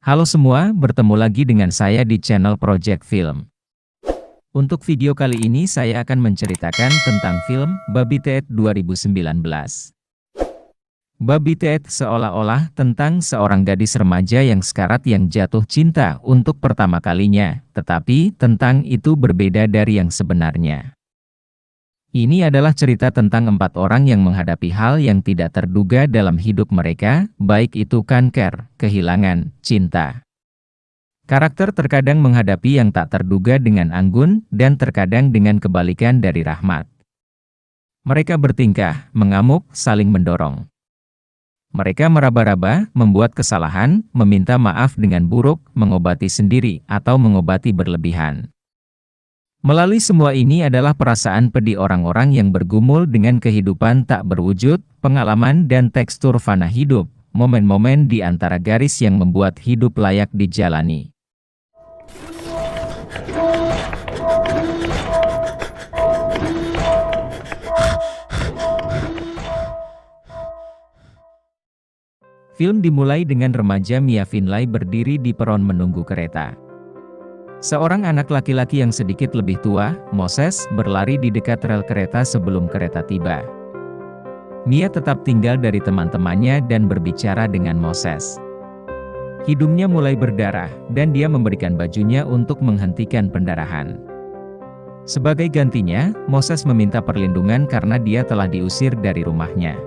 Halo semua, bertemu lagi dengan saya di channel Project Film. Untuk video kali ini saya akan menceritakan tentang film Baby Tet 2019. Baby Tet seolah-olah tentang seorang gadis remaja yang sekarat yang jatuh cinta untuk pertama kalinya, tetapi tentang itu berbeda dari yang sebenarnya. Ini adalah cerita tentang 4 orang yang menghadapi hal yang tidak terduga dalam hidup mereka, baik itu kanker, kehilangan, cinta. Karakter terkadang menghadapi yang tak terduga dengan anggun, dan terkadang dengan kebalikan dari rahmat. Mereka bertingkah, mengamuk, saling mendorong. Mereka meraba-raba, membuat kesalahan, meminta maaf dengan buruk, mengobati sendiri, atau mengobati berlebihan. Melalui semua ini adalah perasaan pedih orang-orang yang bergumul dengan kehidupan tak berwujud, pengalaman dan tekstur fana hidup, momen-momen di antara garis yang membuat hidup layak dijalani. Film dimulai dengan remaja Mia Finlay berdiri di peron menunggu kereta. Seorang anak laki-laki yang sedikit lebih tua, Moses, berlari di dekat rel kereta sebelum kereta tiba. Mia tetap tinggal dari teman-temannya dan berbicara dengan Moses. Hidungnya mulai berdarah, dan dia memberikan bajunya untuk menghentikan pendarahan. Sebagai gantinya, Moses meminta perlindungan karena dia telah diusir dari rumahnya.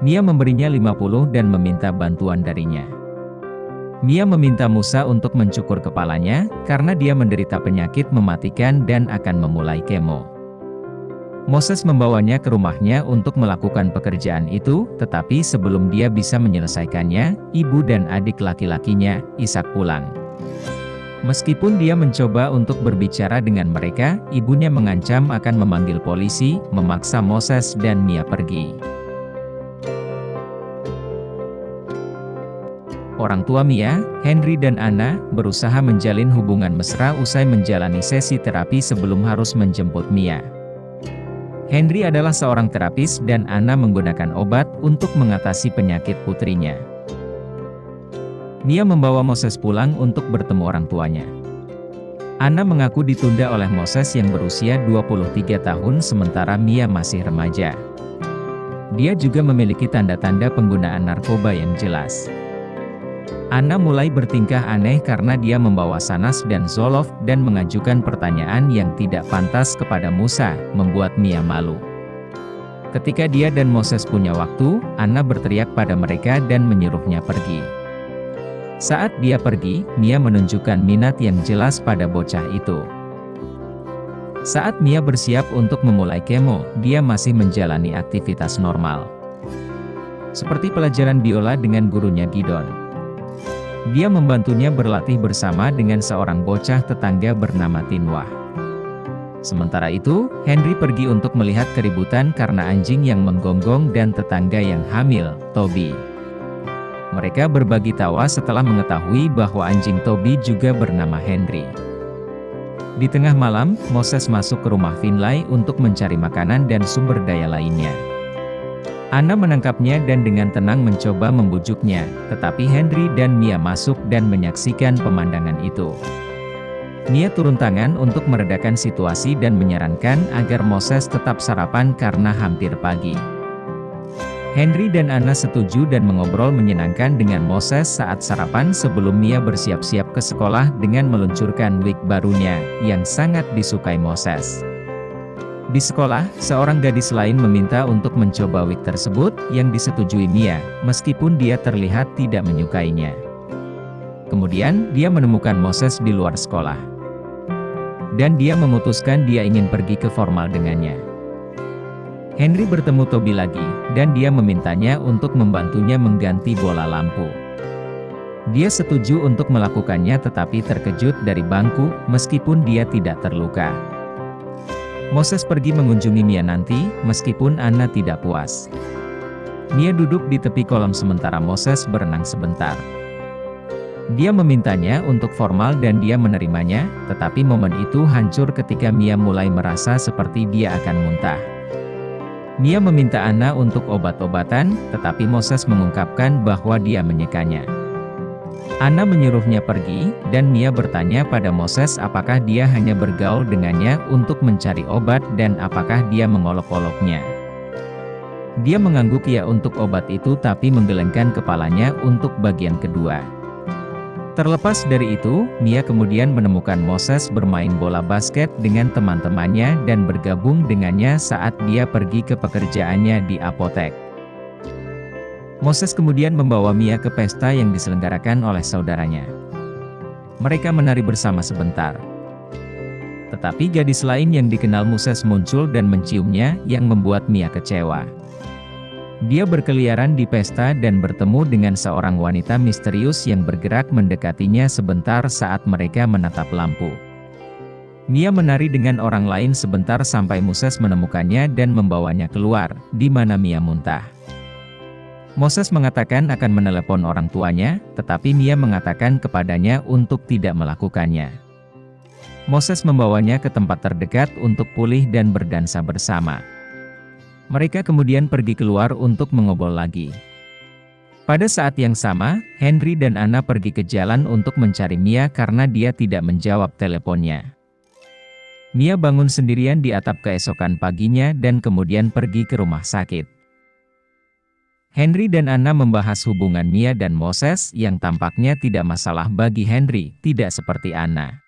Mia memberinya 50 dan meminta bantuan darinya. Mia meminta Musa untuk mencukur kepalanya, karena dia menderita penyakit mematikan dan akan memulai kemo. Moses membawanya ke rumahnya untuk melakukan pekerjaan itu, tetapi sebelum dia bisa menyelesaikannya, ibu dan adik laki-lakinya, Ishak pulang. Meskipun dia mencoba untuk berbicara dengan mereka, ibunya mengancam akan memanggil polisi, memaksa Moses dan Mia pergi. Orang tua Mia, Henry dan Anna, berusaha menjalin hubungan mesra usai menjalani sesi terapi sebelum harus menjemput Mia. Henry adalah seorang terapis dan Anna menggunakan obat untuk mengatasi penyakit putrinya. Mia membawa Moses pulang untuk bertemu orang tuanya. Anna mengaku ditunda oleh Moses yang berusia 23 tahun sementara Mia masih remaja. Dia juga memiliki tanda-tanda penggunaan narkoba yang jelas. Anna mulai bertingkah aneh karena dia membawa Sanas dan Zoloft dan mengajukan pertanyaan yang tidak pantas kepada Musa, membuat Mia malu. Ketika dia dan Moses punya waktu, Anna berteriak pada mereka dan menyuruhnya pergi. Saat dia pergi, Mia menunjukkan minat yang jelas pada bocah itu. Saat Mia bersiap untuk memulai kemo, dia masih menjalani aktivitas normal. Seperti pelajaran biola dengan gurunya Gidon. Dia membantunya berlatih bersama dengan seorang bocah tetangga bernama Tinwah. Sementara itu, Henry pergi untuk melihat keributan karena anjing yang menggonggong dan tetangga yang hamil, Toby. Mereka berbagi tawa setelah mengetahui bahwa anjing Toby juga bernama Henry. Di tengah malam, Moses masuk ke rumah Finlay untuk mencari makanan dan sumber daya lainnya. Anna menangkapnya dan dengan tenang mencoba membujuknya, tetapi Henry dan Mia masuk dan menyaksikan pemandangan itu. Mia turun tangan untuk meredakan situasi dan menyarankan agar Moses tetap sarapan karena hampir pagi. Henry dan Anna setuju dan mengobrol menyenangkan dengan Moses saat sarapan sebelum Mia bersiap-siap ke sekolah dengan meluncurkan wig barunya, yang sangat disukai Moses. Di sekolah, seorang gadis lain meminta untuk mencoba wig tersebut, yang disetujui Mia, meskipun dia terlihat tidak menyukainya. Kemudian, dia menemukan Moses di luar sekolah. Dan dia memutuskan dia ingin pergi ke formal dengannya. Henry bertemu Toby lagi, dan dia memintanya untuk membantunya mengganti bola lampu. Dia setuju untuk melakukannya tetapi terkejut dari bangku, meskipun dia tidak terluka. Moses pergi mengunjungi Mia nanti, meskipun Anna tidak puas. Mia duduk di tepi kolam sementara Moses berenang sebentar. Dia memintanya untuk formal dan dia menerimanya, tetapi momen itu hancur ketika Mia mulai merasa seperti dia akan muntah. Mia meminta Anna untuk obat-obatan, tetapi Moses mengungkapkan bahwa dia menyekanya. Anna menyuruhnya pergi, dan Mia bertanya pada Moses apakah dia hanya bergaul dengannya untuk mencari obat dan apakah dia mengolok-oloknya. Dia mengangguk ya untuk obat itu tapi menggelengkan kepalanya untuk bagian kedua. Terlepas dari itu, Mia kemudian menemukan Moses bermain bola basket dengan teman-temannya dan bergabung dengannya saat dia pergi ke pekerjaannya di apotek. Moses kemudian membawa Mia ke pesta yang diselenggarakan oleh saudaranya. Mereka menari bersama sebentar. Tetapi gadis lain yang dikenal Moses muncul dan menciumnya yang membuat Mia kecewa. Dia berkeliaran di pesta dan bertemu dengan seorang wanita misterius yang bergerak mendekatinya sebentar saat mereka menatap lampu. Mia menari dengan orang lain sebentar sampai Moses menemukannya dan membawanya keluar, di mana Mia muntah. Moses mengatakan akan menelepon orang tuanya, tetapi Mia mengatakan kepadanya untuk tidak melakukannya. Moses membawanya ke tempat terdekat untuk pulih dan berdansa bersama. Mereka kemudian pergi keluar untuk mengobrol lagi. Pada saat yang sama, Henry dan Anna pergi ke jalan untuk mencari Mia karena dia tidak menjawab teleponnya. Mia bangun sendirian di atap keesokan paginya dan kemudian pergi ke rumah sakit. Henry dan Anna membahas hubungan Mia dan Moses yang tampaknya tidak masalah bagi Henry, tidak seperti Anna.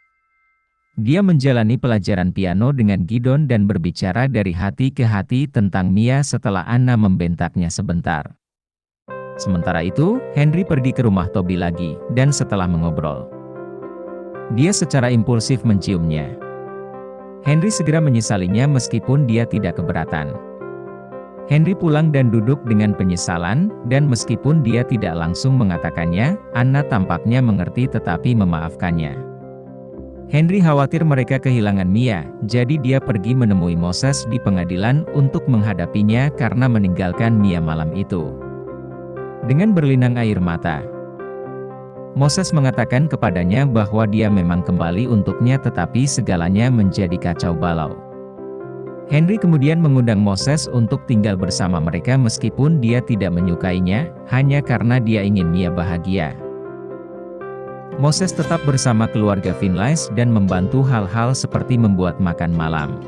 Dia menjalani pelajaran piano dengan Gideon dan berbicara dari hati ke hati tentang Mia setelah Anna membentaknya sebentar. Sementara itu, Henry pergi ke rumah Toby lagi, dan setelah mengobrol, dia secara impulsif menciumnya. Henry segera menyesalinya meskipun dia tidak keberatan. Henry pulang dan duduk dengan penyesalan, dan meskipun dia tidak langsung mengatakannya, Anna tampaknya mengerti tetapi memaafkannya. Henry khawatir mereka kehilangan Mia, jadi dia pergi menemui Moses di pengadilan untuk menghadapinya karena meninggalkan Mia malam itu. Dengan berlinang air mata, Moses mengatakan kepadanya bahwa dia memang kembali untuknya tetapi segalanya menjadi kacau balau. Henry kemudian mengundang Moses untuk tinggal bersama mereka meskipun dia tidak menyukainya, hanya karena dia ingin Mia bahagia. Moses tetap bersama keluarga Finlayson dan membantu hal-hal seperti membuat makan malam.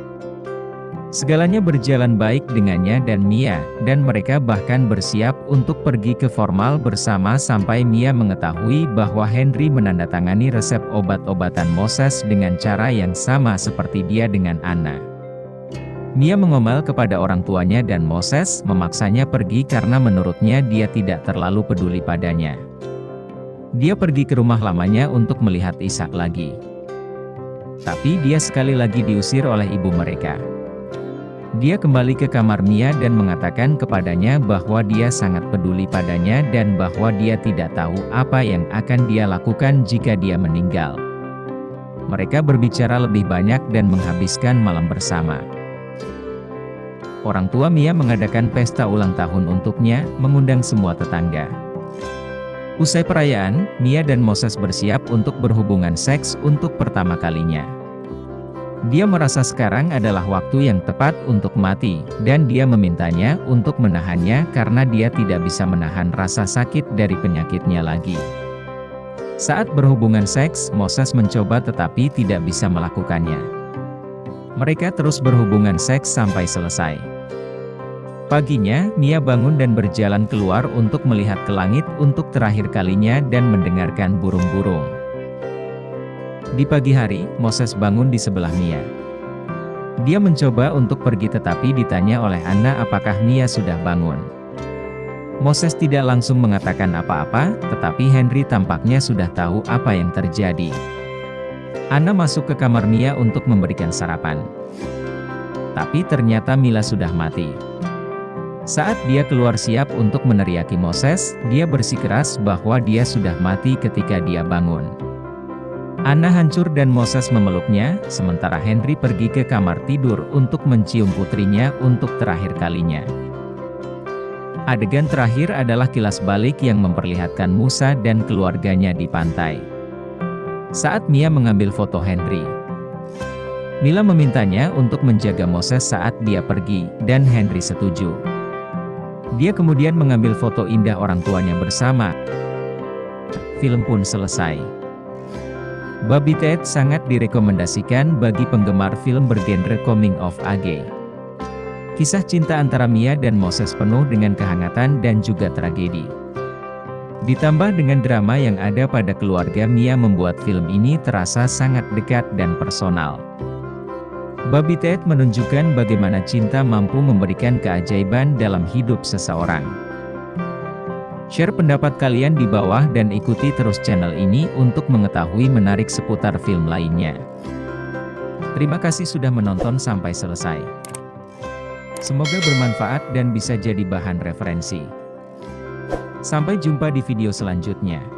Segalanya berjalan baik dengannya dan Mia, dan mereka bahkan bersiap untuk pergi ke formal bersama sampai Mia mengetahui bahwa Henry menandatangani resep obat-obatan Moses dengan cara yang sama seperti dia dengan Anna. Mia mengomel kepada orang tuanya dan Moses memaksanya pergi karena menurutnya dia tidak terlalu peduli padanya. Dia pergi ke rumah lamanya untuk melihat Ishak lagi. Tapi dia sekali lagi diusir oleh ibu mereka. Dia kembali ke kamar Mia dan mengatakan kepadanya bahwa dia sangat peduli padanya dan bahwa dia tidak tahu apa yang akan dia lakukan jika dia meninggal. Mereka berbicara lebih banyak dan menghabiskan malam bersama. Orang tua Mia mengadakan pesta ulang tahun untuknya, mengundang semua tetangga. Usai perayaan, Mia dan Moses bersiap untuk berhubungan seks untuk pertama kalinya. Dia merasa sekarang adalah waktu yang tepat untuk mati, dan dia memintanya untuk menahannya karena dia tidak bisa menahan rasa sakit dari penyakitnya lagi. Saat berhubungan seks, Moses mencoba tetapi tidak bisa melakukannya. Mereka terus berhubungan seks sampai selesai. Paginya, Mia bangun dan berjalan keluar untuk melihat ke langit untuk terakhir kalinya dan mendengarkan burung-burung. Di pagi hari, Moses bangun di sebelah Mia. Dia mencoba untuk pergi tetapi ditanya oleh Anna apakah Mia sudah bangun. Moses tidak langsung mengatakan apa-apa, tetapi Henry tampaknya sudah tahu apa yang terjadi. Anna masuk ke kamar Mia untuk memberikan sarapan. Tapi ternyata Mila sudah mati. Saat dia keluar siap untuk meneriaki Moses, dia bersikeras bahwa dia sudah mati ketika dia bangun. Anna hancur dan Moses memeluknya, sementara Henry pergi ke kamar tidur untuk mencium putrinya untuk terakhir kalinya. Adegan terakhir adalah kilas balik yang memperlihatkan Musa dan keluarganya di pantai. Saat Mia mengambil foto Henry, Mila memintanya untuk menjaga Moses saat dia pergi, dan Henry setuju. Dia kemudian mengambil foto indah orang tuanya bersama. film pun selesai. Baby Ted sangat direkomendasikan bagi penggemar film bergenre coming of age. Kisah cinta antara Mia dan Moses penuh dengan kehangatan dan juga tragedi. Ditambah dengan drama yang ada pada keluarga Mia membuat film ini terasa sangat dekat dan personal. Baby Ted menunjukkan bagaimana cinta mampu memberikan keajaiban dalam hidup seseorang. Share pendapat kalian di bawah dan ikuti terus channel ini untuk mengetahui menarik seputar film lainnya. Terima kasih sudah menonton sampai selesai. Semoga bermanfaat dan bisa jadi bahan referensi. Sampai jumpa di video selanjutnya.